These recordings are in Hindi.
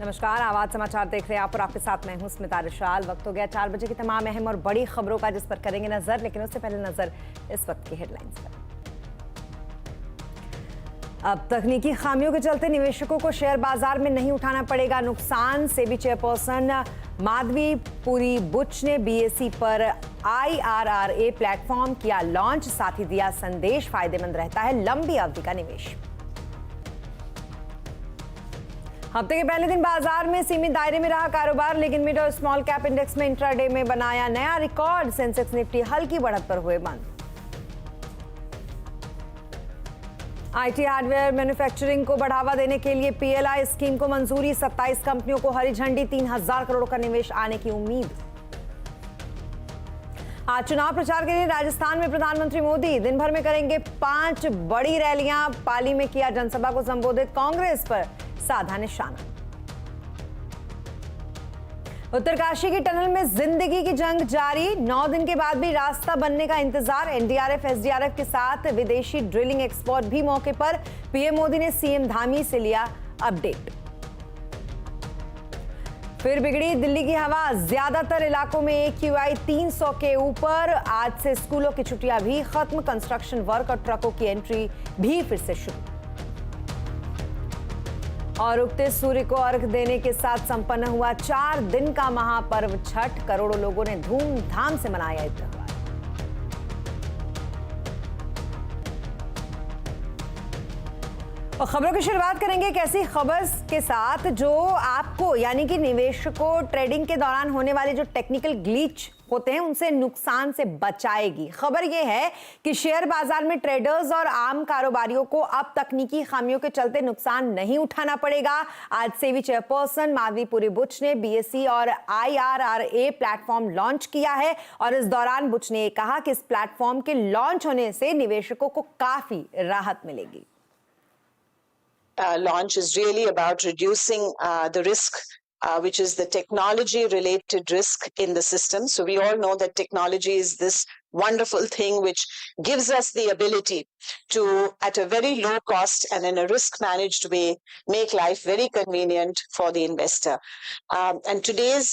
नमस्कार, आवाज समाचार देख रहे हैं आप और आपके साथ मैं हूं स्मिता रिशाल। वक्त हो गया 4 बजे की तमाम अहम और बड़ी खबरों का, जिस पर करेंगे नजर। लेकिन उससे पहले नजर इस वक्त की हेडलाइंस पर। अब तकनीकी खामियों के चलते निवेशकों को शेयर बाजार में नहीं उठाना पड़ेगा नुकसान। सेबी चेयरपर्सन माधवी पुरी बुच ने बीएसई पर IRRA प्लेटफॉर्म किया लॉन्च, साथ ही दिया संदेश फायदेमंद रहता है लंबी अवधि का निवेश। हफ्ते के पहले दिन बाजार में सीमित दायरे में रहा कारोबार, लेकिन मिड और स्मॉल कैप इंडेक्स में इंट्राडे में बनाया नया रिकॉर्ड। सेंसेक्स निफ्टी हल्की बढ़त पर हुए बंद। आईटी हार्डवेयर मैन्युफैक्चरिंग को बढ़ावा देने के लिए PLI स्कीम को मंजूरी, 27 कंपनियों को हरी झंडी, 3000 करोड़ का निवेश आने की उम्मीद। आज चुनाव प्रचार के लिए राजस्थान में प्रधानमंत्री मोदी दिन भर में करेंगे 5 बड़ी रैलियां। पाली में किया जनसभा को संबोधित, कांग्रेस पर साधा निशाना। उत्तरकाशी की टनल में जिंदगी की जंग जारी, 9 दिन के बाद भी रास्ता बनने का इंतजार। NDRF SDRF के साथ विदेशी ड्रिलिंग एक्सपर्ट भी मौके पर। पीएम मोदी ने सीएम धामी से लिया अपडेट। फिर बिगड़ी दिल्ली की हवा, ज्यादातर इलाकों में AQI 300 के ऊपर। आज से स्कूलों की छुट्टियां भी खत्म, कंस्ट्रक्शन वर्क और ट्रकों की एंट्री भी फिर से शुरू। और उगते सूर्य को अर्घ देने के साथ संपन्न हुआ 4 दिन का महापर्व छठ। करोड़ों लोगों ने धूमधाम से मनाया ये त्योहार। और खबरों की शुरुआत करेंगे एक ऐसी खबर के साथ जो आपको यानी कि निवेशकों ट्रेडिंग के दौरान होने वाले जो टेक्निकल ग्लिच होते हैं उनसे नुकसान से बचाएगी। खबर यह है कि शेयर बाजार में ट्रेडर्स और आम कारोबारियों को अब तकनीकी खामियों के चलते नुकसान नहीं उठाना पड़ेगा। आज सेबी चेयरपर्सन माधवी पुरी बुच ने BSE और IRRA प्लेटफॉर्म लॉन्च किया है और इस दौरान बुच ने कहा कि इस प्लेटफॉर्म के लॉन्च होने से निवेशकों को काफी राहत मिलेगी। Launch is really about reducing the risk, which is the technology-related risk in the system. So we all know that technology is this wonderful thing which gives us the ability to, at a very low cost and in a risk-managed way, make life very convenient for the investor. And today's,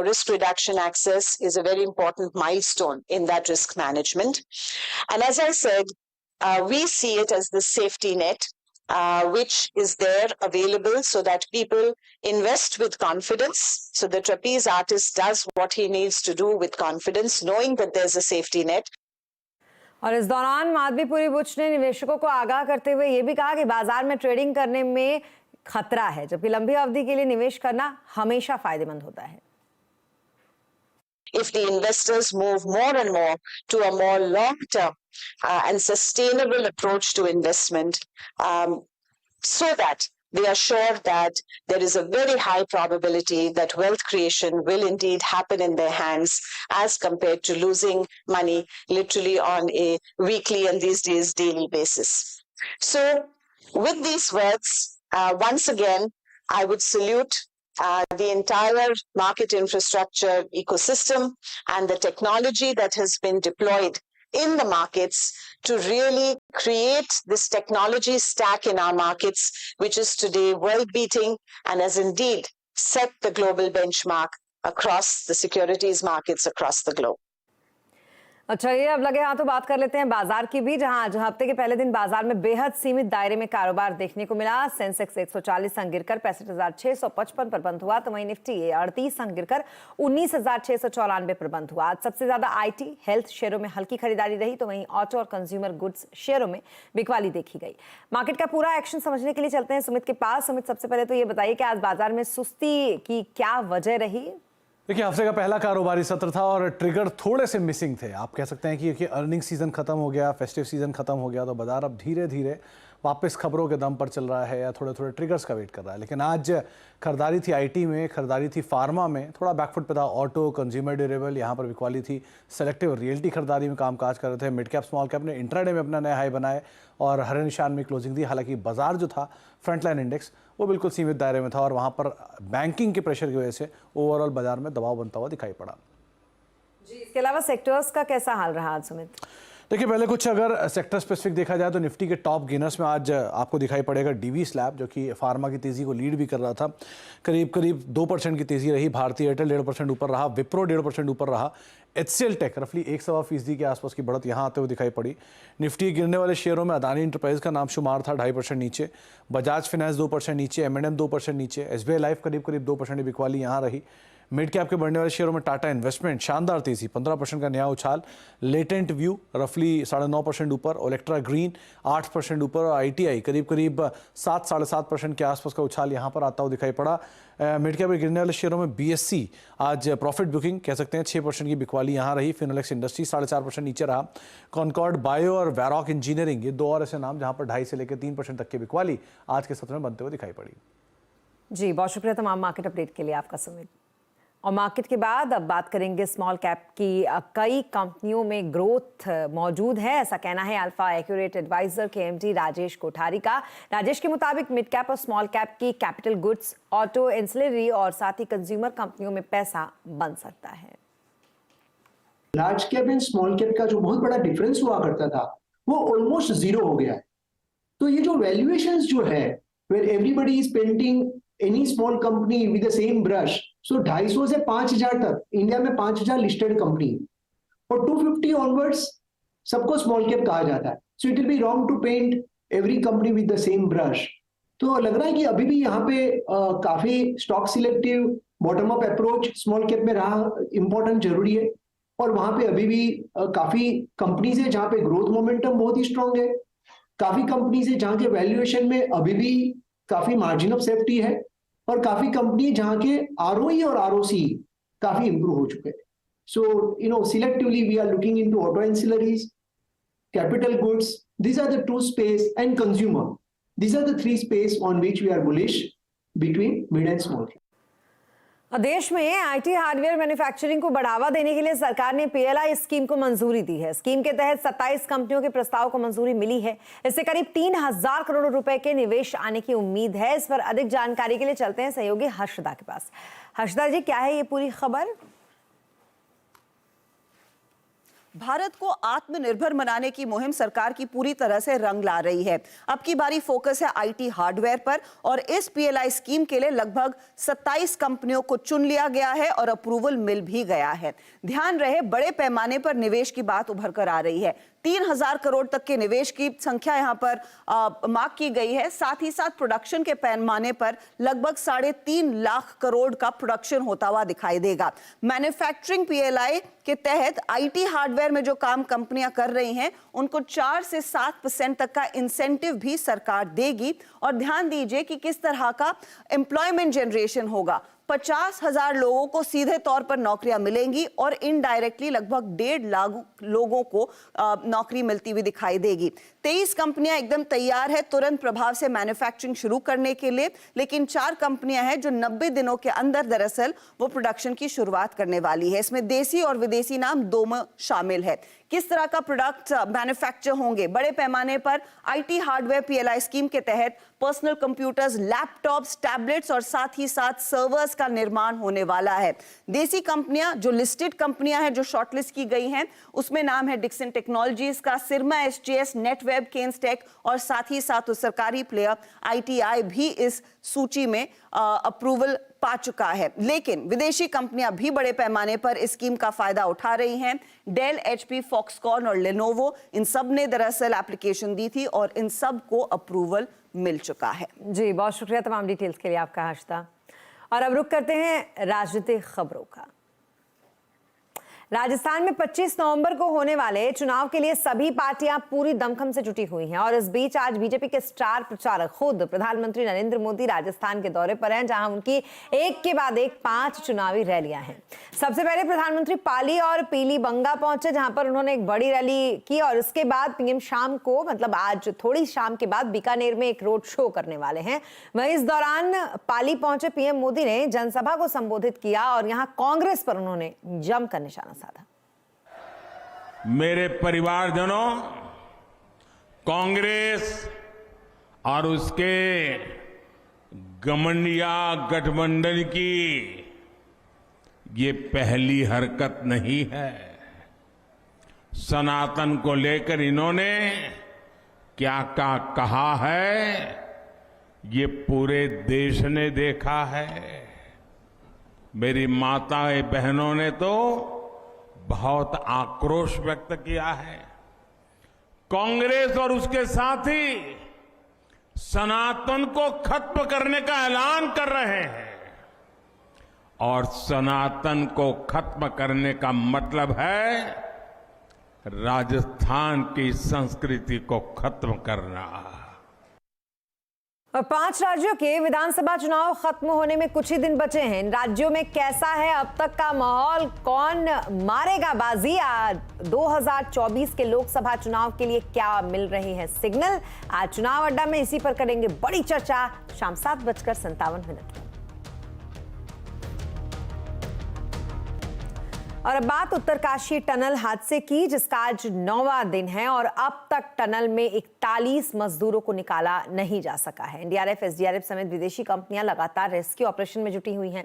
risk reduction access is a very important milestone in that risk management. And as I said, we see it as the safety net. Which is there available so that people invest with confidence. So the trapeze artist does what he needs to do with confidence, knowing that there's a safety net. और इस दौरान माधवी पुरी बुच ने निवेशकों को आगाह करते हुए ये भी कहा कि बाजार में ट्रेडिंग करने में खतरा है, जबकि लंबी अवधि के लिए निवेश करना हमेशा फायदेमंद होता है। If the investors move more and more to a more long-term and sustainable approach to investment, so that they are sure that there is a very high probability that wealth creation will indeed happen in their hands as compared to losing money literally on a weekly and these days daily basis. So with these words, once again, I would salute the entire market infrastructure ecosystem and the technology that has been deployed in the markets to really create this technology stack in our markets, which is today world-beating and has indeed set the global benchmark across the securities markets across the globe. अच्छा, ये अब लगे हाथों बात कर लेते हैं बाजार की भी, जहां आज हफ्ते के पहले दिन बाजार में बेहद सीमित दायरे में कारोबार देखने को मिला। सेंसेक्स 140 अंक गिरकर 65,655 पर बंद हुआ, तो वहीं निफ्टी 38 अंक गिरकर 19,694 पर बंद हुआ। आज सबसे ज्यादा IT हेल्थ शेयरों में हल्की खरीदारी रही, तो वहीं ऑटो और कंज्यूमर गुड्स शेयरों में बिकवाली देखी गई। मार्केट का पूरा एक्शन समझने के लिए चलते हैं सुमित के पास। सुमित, सबसे पहले तो ये बताइए कि आज बाजार में सुस्ती की क्या वजह रही? देखिए, हफ्ते का पहला कारोबारी सत्र था और ट्रिगर थोड़े से मिसिंग थे। आप कह सकते हैं कि अर्निंग सीजन खत्म हो गया, फेस्टिव सीजन खत्म हो गया, तो बाजार अब धीरे धीरे वापस खबरों के दम पर चल रहा है या थोड़े थोड़े ट्रिगर्स का वेट कर रहा है। लेकिन आज खरीदारी थी IT में, खरीदारी थी फार्मा में, थोड़ा बैकफुट पे था ऑटो, कंज्यूमर ड्यूरेबल, यहाँ पर बिकवाली थी। सेलेक्टिव रियल्टी खरीदारी में कामकाज कर रहे थे। मिड कैप स्मॉल कैप ने इंट्राडे में अपना नया हाई बनाए और हरे निशान में क्लोजिंग दी। हालांकि बाजार जो था फ्रंटलाइन इंडेक्स वो बिल्कुल सीमित दायरे में था और वहाँ पर बैंकिंग के प्रेशर की वजह से ओवरऑल बाजार में दबाव बनता हुआ दिखाई पड़ा। जी, इसके अलावा सेक्टर्स का कैसा हाल रहा आज सुमित? देखिए पहले कुछ अगर सेक्टर स्पेसिफिक देखा जाए तो निफ्टी के टॉप गेनर्स में आज आपको दिखाई पड़ेगा डीवी स्लैब, जो कि फार्मा की तेजी को लीड भी कर रहा था। करीब 2% की तेजी रही। भारतीय एयरटेल 1.5% ऊपर रहा, विप्रो 1.5% ऊपर रहा। HCL टेक रफली 1.25% के आसपास की बढ़त यहाँ आते हुए दिखाई पड़ी। निफ्टी गिरने वाले शेयरों में अदानी इंटरप्राइज का नाम शुमार था 2.5% नीचे, बजाज फाइनेंस 2% नीचे, M&M 2% नीचे, SBI लाइफ करीब 2% की बिकवाली यहाँ रही। मिड कैप के बढ़ने वाले शेयरों में टाटा इन्वेस्टमेंट शानदार तेजी, 15% का नया उछाल। लेटेंट व्यू रफली 9.5% ऊपर, ओलेक्ट्रा ग्रीन 8% ऊपर और ITI करीब 7-7.5% के आसपास का उछाल यहाँ पर आता हुआ दिखाई पड़ा। मिड कैप के गिरने वाले शेयरों में BSC आज प्रॉफिट बुकिंग कह सकते हैं 6% की बिकवाली यहाँ रही। फिनोलेक्स इंडस्ट्री 4.5% नीचे रहा। कॉनकॉर्ड बायो और वैरॉक इंजीनियरिंग, ये दो और ऐसे नाम जहाँ पर 2.5 से लेकर 3% तक की बिकवाली आज के सत्र में बनते हुए दिखाई पड़ी। जी बहुत शुक्रिया तमाम मार्केट अपडेट के लिए आपका सुमित। और मार्केट के बाद अब बात करेंगे स्मॉल कैप की। कई कंपनियों में ग्रोथ मौजूद है, ऐसा कहना है अल्फा एक्यूरेट एडवाइजर के MD राजेश कोठारी का। राजेश के मुताबिक मिड कैप और स्मॉल कैप की कैपिटल गुड्स, ऑटो, एंसिलरी और साथ ही कंज्यूमर कंपनियों में पैसा बन सकता है। Large cap and small cap का जो बहुत बड़ा डिफरेंस हुआ करता था वो ऑलमोस्ट जीरो हो गया है। तो ये जो वैल्यूएशंस जो है, where everybody is painting any small company with the same brush, so 250 से 5000 तक इंडिया में 5000 लिस्टेड कंपनी और 250 ऑनवर्ड्स सबको स्मॉल कैप कहा जाता है। So it will be wrong to paint every company with the same brush. तो लग रहा है कि अभी भी यहाँ पे काफी stock selective bottom up approach small cap में रहा इंपॉर्टेंट जरूरी है। और वहां पे अभी भी काफी कंपनीज है जहां पे ग्रोथ मोमेंटम बहुत ही स्ट्रांग है, काफी कंपनीज है जहां के वैल्यूएशन में अभी भी काफी मार्जिन ऑफ सेफ्टी है और काफी कंपनी जहां के ROE और ROC काफी इंप्रूव हो चुके हैं। So selectively we are looking into auto ancillaries, capital goods, these are the two space, and consumer. These are the three space on which we are bullish between mid and small cap. देश में IT हार्डवेयर मैन्युफैक्चरिंग को बढ़ावा देने के लिए सरकार ने PLI स्कीम को मंजूरी दी है। स्कीम के तहत 27 कंपनियों के प्रस्ताव को मंजूरी मिली है। इससे करीब 3000 करोड़ रुपए के निवेश आने की उम्मीद है। इस पर अधिक जानकारी के लिए चलते हैं सहयोगी हर्षदा के पास। हर्षदा जी, क्या है ये पूरी खबर? भारत को आत्मनिर्भर बनाने की मुहिम सरकार की पूरी तरह से रंग ला रही है। अब की बारी फोकस है IT हार्डवेयर पर और इस PLI स्कीम के लिए लगभग 27 कंपनियों को चुन लिया गया है और अप्रूवल मिल भी गया है। ध्यान रहे, बड़े पैमाने पर निवेश की बात उभर कर आ रही है। 3000 करोड़ तक के निवेश की संख्या यहां पर मार्क की गई है। साथ ही साथ प्रोडक्शन के पैमाने पर लगभग 3.5 लाख करोड़ का प्रोडक्शन होता हुआ दिखाई देगा। मैन्युफैक्चरिंग PLI के तहत IT हार्डवेयर में जो काम कंपनियां कर रही हैं उनको 4 से 7% तक का इंसेंटिव भी सरकार देगी। और ध्यान दीजिए कि किस तरह का एम्प्लॉयमेंट जनरेशन होगा। 50,000 लोगों को सीधे तौर पर नौकरियां मिलेंगी और इनडायरेक्टली लगभग 1.5 लाख लोगों को नौकरी मिलती हुई दिखाई देगी। 23 कंपनियां एकदम तैयार है तुरंत प्रभाव से मैन्युफैक्चरिंग शुरू करने के लिए, लेकिन 4 कंपनियां हैं जो 90 दिनों के अंदर दरअसल वो प्रोडक्शन की शुरुआत करने वाली है। इसमें देसी और विदेशी नाम दोनों शामिल है। किस तरह का प्रोडक्ट मैन्युफैक्चर होंगे? बड़े पैमाने पर IT हार्डवेयर PLI स्कीम के तहत पर्सनल कंप्यूटर्स, लैपटॉप्स, टैबलेट्स और साथ ही साथ सर्वर्स का निर्माण होने वाला है। देसी कंपनियां जो लिस्टेड कंपनियां हैं जो शॉर्टलिस्ट की गई हैं उसमें नाम है डिक्सन टेक्नोलॉजीज का, सिरमा SGS, नेटवेब, केन्सटेक और साथ ही साथ सरकारी प्लेयर ITI भी इस सूची में अप्रूवल पा चुका है। लेकिन विदेशी कंपनियां भी बड़े पैमाने पर इस स्कीम का फायदा उठा रही हैं। डेल, HP, फॉक्सकॉन और लेनोवो, इन सब ने दरअसल एप्लीकेशन दी थी और इन सब को अप्रूवल मिल चुका है। जी बहुत शुक्रिया तमाम डिटेल्स के लिए आपका हर्षदा। और अब रुक करते हैं राजनीतिक खबरों का। राजस्थान में 25 नवंबर को होने वाले चुनाव के लिए सभी पार्टियां पूरी दमखम से जुटी हुई हैं और इस बीच आज बीजेपी के स्टार प्रचारक खुद प्रधानमंत्री नरेंद्र मोदी राजस्थान के दौरे पर हैं, जहां उनकी एक के बाद एक 5 चुनावी रैलियां हैं। सबसे पहले प्रधानमंत्री पाली और पीलीबंगा पहुंचे, जहां पर उन्होंने एक बड़ी रैली की और उसके बाद PM शाम को, मतलब आज थोड़ी शाम के बाद बीकानेर में एक रोड शो करने वाले हैं। वहीं इस दौरान पाली पहुंचे PM मोदी ने जनसभा को संबोधित किया और यहां कांग्रेस पर उन्होंने जमकर निशाना साधा। मेरे परिवारजनों, कांग्रेस और उसके घमंडिया गठबंधन की ये पहली हरकत नहीं है। सनातन को लेकर इन्होंने क्या क्या कहा है, ये पूरे देश ने देखा है। मेरी माताएं बहनों ने तो बहुत आक्रोश व्यक्त किया है। कांग्रेस और उसके साथी सनातन को खत्म करने का ऐलान कर रहे हैं, और सनातन को खत्म करने का मतलब है राजस्थान की संस्कृति को खत्म करना। और 5 राज्यों के विधानसभा चुनाव खत्म होने में कुछ ही दिन बचे हैं। इन राज्यों में कैसा है अब तक का माहौल, कौन मारेगा बाजी, 2024 के लोकसभा चुनाव के लिए क्या मिल रही है सिग्नल, आज चुनाव अड्डा में इसी पर करेंगे बड़ी चर्चा शाम 7:57। और अब बात उत्तरकाशी टनल हादसे की, जिसका आज 9वां दिन है और अब तक टनल में 41 मजदूरों को निकाला नहीं जा सका है। एनडीआरएफ, एसडीआरएफ समेत विदेशी कंपनियां लगातार रेस्क्यू ऑपरेशन में जुटी हुई हैं,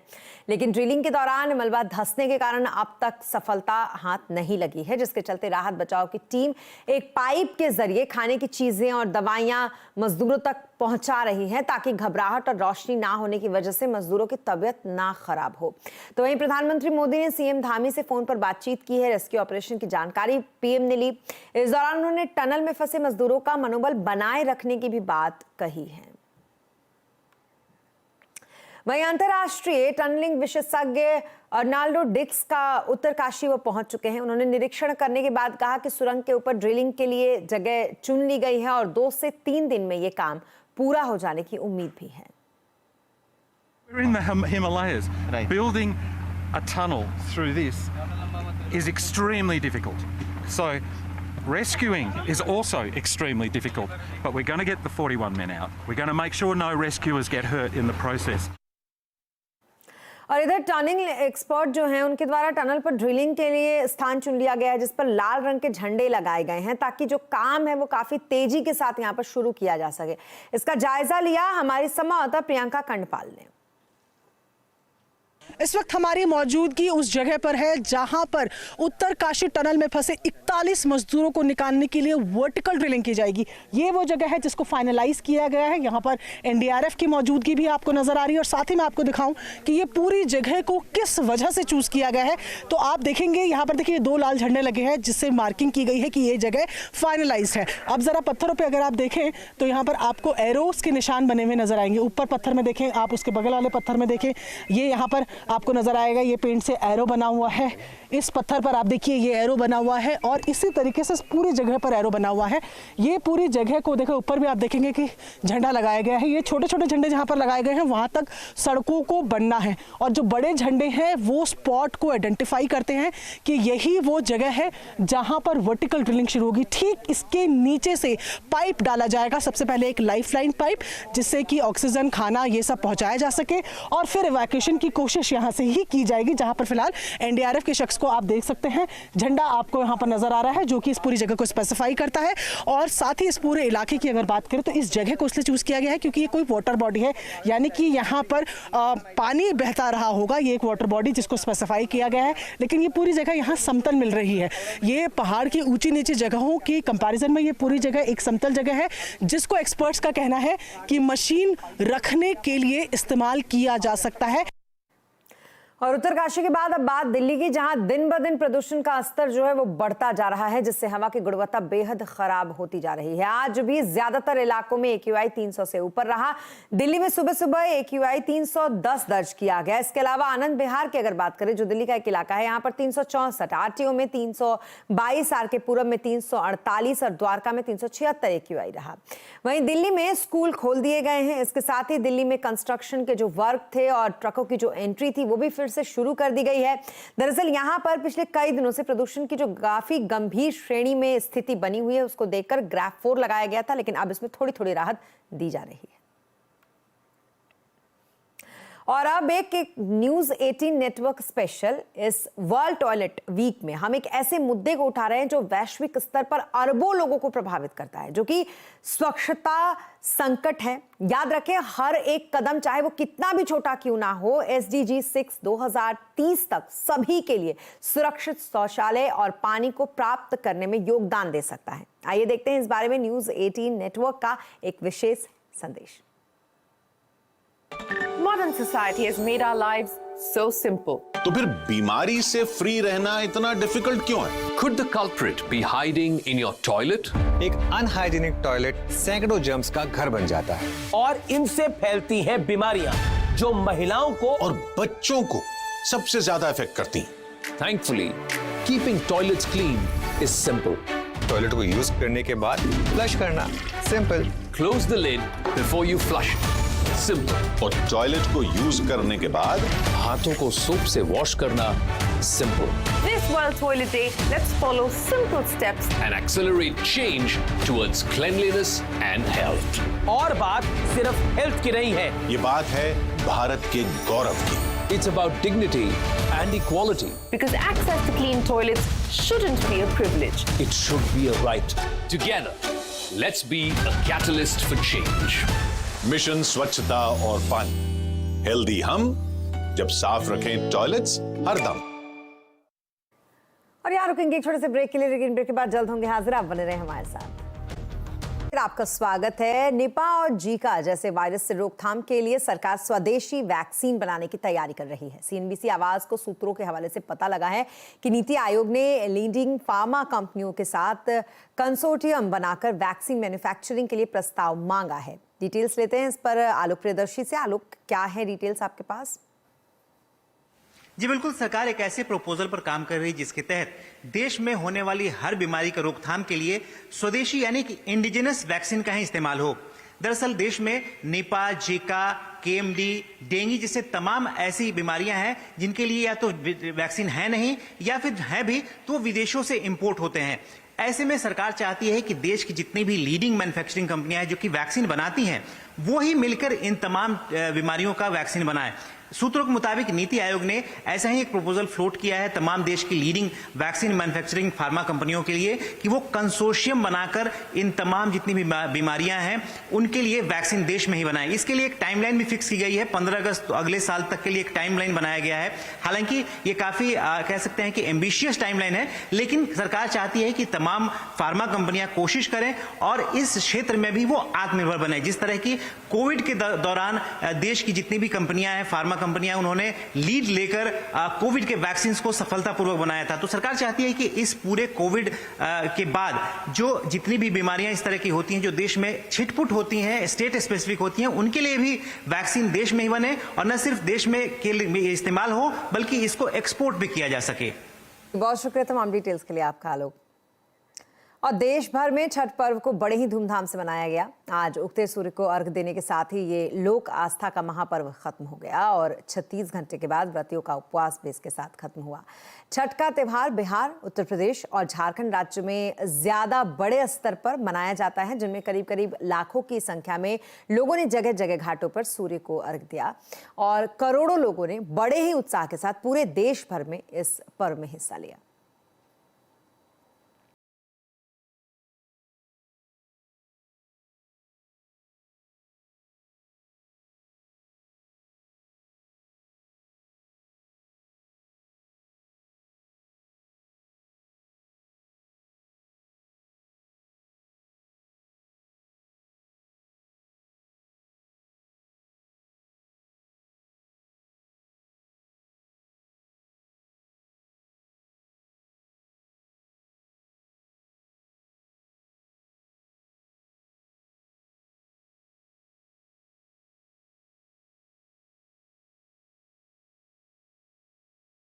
लेकिन ड्रिलिंग के दौरान मलबा धंसने के कारण अब तक सफलता हाथ नहीं लगी है, जिसके चलते राहत बचाव की टीम एक पाइप के जरिए खाने की चीजें और दवाइयां मजदूरों तक पहुंचा रही है, ताकि घबराहट और रोशनी ना होने की वजह से मजदूरों की तबीयत ना खराब हो। तो वहीं प्रधानमंत्री मोदी ने सीएम धामी से फोन पर बातचीत की है, रेस्क्यू ऑपरेशन की जानकारी पीएम ने ली। इस दौरान उन्होंने टनल में फंसे मजदूरों का मनोबल बनाए रखने की भी बात कही है। वहीं अंतर्राष्ट्रीय टनलिंग विशेषज्ञ अर्नाल्डो डिक्स का उत्तरकाशी वो पहुंच चुके हैं। उन्होंने निरीक्षण करने के बाद कहा कि सुरंग के ऊपर ड्रिलिंग के लिए जगह चुन ली गई है और 2 से 3 दिन में ये काम पूरा हो जाने की उम्मीद भी है। We're in the Himalayas. Right. Building a tunnel through this is extremely difficult. So rescuing is also extremely difficult. But we're going to get the 41 men out. We're going to make sure no rescuers get hurt in the process. और इधर टनलिंग एक्सपर्ट जो हैं, उनके द्वारा टनल पर ड्रिलिंग के लिए स्थान चुन लिया गया है, जिस पर लाल रंग के झंडे लगाए गए हैं, ताकि जो काम है वो काफी तेजी के साथ यहाँ पर शुरू किया जा सके। इसका जायजा लिया हमारी संवाददाता प्रियंका कंडपाल ने। इस वक्त हमारी मौजूदगी उस जगह पर है जहां पर उत्तरकाशी टनल में फंसे 41 मजदूरों को निकालने के लिए वर्टिकल ड्रिलिंग की जाएगी। ये वो जगह है जिसको फाइनलाइज किया गया है। यहाँ पर एनडीआरएफ की मौजूदगी भी आपको नजर आ रही है, और साथ ही मैं आपको दिखाऊं कि ये पूरी जगह को किस वजह से चूज किया गया है। तो आप देखेंगे यहाँ पर, देखिए 2 लाल झंडे लगे हैं जिससे मार्किंग की गई है कि ये जगह फाइनलाइज है। अब जरा पत्थरों पर अगर आप देखें तो यहाँ पर आपको एरोस के निशान बने हुए नजर आएंगे। ऊपर पत्थर में देखें, आप उसके बगल वाले पत्थर में देखें, ये यहाँ पर आपको नजर आएगा, ये पेंट से एरो बना हुआ है। इस पत्थर पर आप देखिए ये एरो बना हुआ है, और इसी तरीके से पूरी जगह पर एरो बना हुआ है। ये पूरी जगह को देखो, ऊपर भी आप देखेंगे कि झंडा लगाया गया है। ये छोटे छोटे झंडे जहां पर लगाए गए हैं वहां तक सड़कों को बनना है, और जो बड़े झंडे हैं वो स्पॉट को आइडेंटिफाई करते हैं कि यही वो जगह है जहां पर वर्टिकल ड्रिलिंग शुरू होगी। ठीक इसके नीचे से पाइप डाला जाएगा, सबसे पहले एक लाइफलाइन पाइप, जिससे कि ऑक्सीजन, खाना ये सब पहुंचाया जा सके, और फिर इवैक्यूएशन की कोशिश यहां से ही की जाएगी, जहां पर फिलहाल एनडीआरएफ के शख्स को आप देख सकते हैं। झंडा आपको यहां पर नजर आ रहा है जो कि इस पूरी जगह को स्पेसिफाई करता है। और साथ ही इस पूरे इलाके की अगर बात करें तो इस जगह को इसलिए चूज किया गया है क्योंकि ये कोई वाटर बॉडी है, यानी कि यहां पर पानी बहता रहा होगा। ये एक वाटर बॉडी जिसको स्पेसिफाई किया गया है, लेकिन ये पूरी जगह यहां समतल मिल रही है। ये पहाड़ की ऊंची नीची जगहों की कंपैरिजन में ये पूरी जगह एक समतल जगह है, जिसको एक्सपर्ट्स का कहना है कि मशीन रखने के लिए इस्तेमाल किया जा सकता है। और उत्तरकाशी के बाद अब बात दिल्ली की, जहां दिन ब दिन प्रदूषण का स्तर जो है वो बढ़ता जा रहा है, जिससे हवा की गुणवत्ता बेहद खराब होती जा रही है। आज भी ज्यादातर इलाकों में AQI 300 से ऊपर रहा। दिल्ली में सुबह सुबह AQI 310 दर्ज किया गया। इसके अलावा आनंद विहार की अगर बात करें, जो दिल्ली का एक इलाका है, यहाँ पर 364, आरटीओ में 322, आरके पुरम में 348 और द्वारका में 376 AQI रहा। वहीं दिल्ली में स्कूल खोल दिए गए हैं। इसके साथ ही दिल्ली में कंस्ट्रक्शन के जो वर्क थे और ट्रकों की जो एंट्री थी वो भी फिर से शुरू कर दी गई है। दरअसल यहां पर पिछले कई दिनों से प्रदूषण की जो काफी गंभीर श्रेणी में स्थिति बनी हुई है, उसको देखकर ग्राफ 4 लगाया गया था, लेकिन अब इसमें थोड़ी थोड़ी राहत दी जा रही है। और अब एक न्यूज 18 नेटवर्क स्पेशल इस वर्ल्ड टॉयलेट वीक में हम एक ऐसे मुद्दे को उठा रहे हैं जो वैश्विक स्तर पर अरबों लोगों को प्रभावित करता है, जो कि स्वच्छता संकट है। याद रखें, हर एक कदम चाहे वो कितना भी छोटा क्यों ना हो, SDG 6 2030 तक सभी के लिए सुरक्षित शौचालय और पानी को प्राप्त करने में योगदान दे सकता है। आइए देखते हैं इस बारे में न्यूज 18 नेटवर्क का एक विशेष संदेश। Modern society has made our lives so simple. तो फिर बीमारी से फ्री रहना इतना डिफिकल्ट क्यों है? Could the culprit be hiding in your toilet? एक अनहाइजीनिक टॉयलेट सैकड़ों जर्म्स का घर बन जाता है और इनसे फैलती हैं बीमारियां जो महिलाओं को और बच्चों को सबसे ज्यादा इफेक्ट करती हैं। Thankfully, keeping toilets clean is simple. Toilet को यूज करने के बाद फ्लश करना simple. Close the lid before you flush it. Simple. और टॉयलेट को यूज करने के बाद हाथों को सोप से वॉश करना simple. This World Toilet Day, let's follow simple steps And accelerate change towards cleanliness and health. और बात सिर्फ हेल्थ की नहीं है, ये बात है भारत के गौरव की। It's about dignity and equality. because access to clean toilets shouldn't be a privilege. It should be a right. Together, let's be a catalyst for change. Mission स्वच्छता और पानी। हेल्दी हम, जब साफ रखें टॉयलेट्स हरदम। और यहाँ रुकेंगे एक छोटे से ब्रेक के लिए, लेकिन ब्रेक के बाद जल्द होंगे हाजिर। आप बने रहे हमारे साथ। आपका स्वागत है। निपा और जीका जैसे वायरस से रोकथाम के लिए सरकार स्वदेशी वैक्सीन बनाने की तैयारी कर रही है। CNBC आवाज को सूत्रों के हवाले से पता लगा है कि नीति आयोग ने लीडिंग फार्मा कंपनियों के साथ कंसोर्टियम बनाकर वैक्सीन मैन्युफैक्चरिंग के लिए प्रस्ताव मांगा है। डिटेल्स लेते हैं इस पर आलोक प्रियदर्शी से। आलोक, क्या है डिटेल्स आपके पास? जी बिल्कुल, सरकार एक ऐसे प्रपोजल पर काम कर रही है जिसके तहत देश में होने वाली हर बीमारी का रोकथाम के लिए स्वदेशी यानी कि इंडिजिनस वैक्सीन का ही इस्तेमाल हो। दरअसल देश में निपा, जीका, KMD, डेंगू जैसे तमाम ऐसी बीमारियां हैं जिनके लिए या तो वैक्सीन है नहीं या फिर है भी तो विदेशों से इंपोर्ट होते हैं। ऐसे में सरकार चाहती है कि देश की जितनी भी लीडिंग मैन्युफैक्चरिंग कंपनियां हैं जो कि वैक्सीन बनाती हैं, वो ही मिलकर इन तमाम बीमारियों का वैक्सीन बनाएं। सूत्रों के मुताबिक नीति आयोग ने ऐसा ही एक प्रपोजल फ्लोट किया है तमाम देश की लीडिंग वैक्सीन मैन्युफैक्चरिंग फार्मा कंपनियों के लिए कि वो कंसोर्शियम बनाकर इन तमाम जितनी भी बीमारियां हैं उनके लिए वैक्सीन देश में ही बनाएं। इसके लिए एक टाइमलाइन भी फिक्स की गई है। 15 अगस्त अगले साल तक के लिए एक टाइमलाइन बनाया गया है। हालांकि ये काफी कह सकते हैं कि एम्बिशियस टाइमलाइन है, लेकिन सरकार चाहती है कि तमाम फार्मा कंपनियां कोशिश करें और इस क्षेत्र में भी वो आत्मनिर्भर बने। जिस तरह की कोविड के दौरान देश की जितनी भी कंपनियां हैं, फार्मा कंपनियां, उन्होंने लीड लेकर कोविड के वैक्सीन को सफलतापूर्वक बनाया था। तो सरकार चाहती है कि इस पूरे कोविड के बाद जो जितनी भी बीमारियां इस तरह की होती हैं जो देश में छिटपुट होती हैं, स्टेट स्पेसिफिक होती हैं, उनके लिए भी वैक्सीन देश में ही बने और न सिर्फ देश में के लिए इस्तेमाल हो बल्कि इसको एक्सपोर्ट भी किया जा सके। बहुत शुक्रिया तमाम डिटेल्स के लिए आपका आलोक। और देश भर में छठ पर्व को बड़े ही धूमधाम से मनाया गया। आज उगते सूर्य को अर्घ देने के साथ ही ये लोक आस्था का महापर्व खत्म हो गया और 36 घंटे के बाद व्रतियों का उपवास भी इसके साथ खत्म हुआ। छठ का त्योहार बिहार, उत्तर प्रदेश और झारखंड राज्य में ज्यादा बड़े स्तर पर मनाया जाता है, जिनमें करीब करीब लाखों की संख्या में लोगों ने जगह जगह घाटों पर सूर्य को अर्घ दिया और करोड़ों लोगों ने बड़े ही उत्साह के साथ पूरे देश भर में इस पर्व में हिस्सा लिया।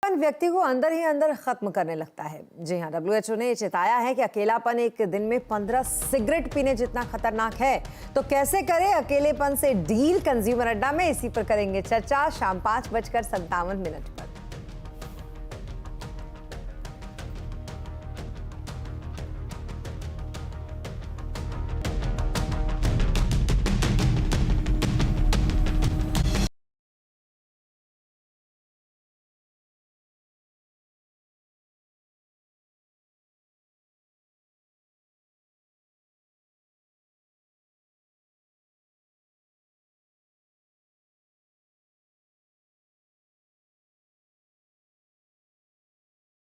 व्यक्ति को अंदर ही अंदर खत्म करने लगता है। जी हाँ, WHO ने चेताया है कि अकेलापन एक दिन में 15 सिगरेट पीने जितना खतरनाक है। तो कैसे करें अकेलेपन से डील? कंज्यूमर अड्डा में इसी पर करेंगे चर्चा शाम 5:57 पर।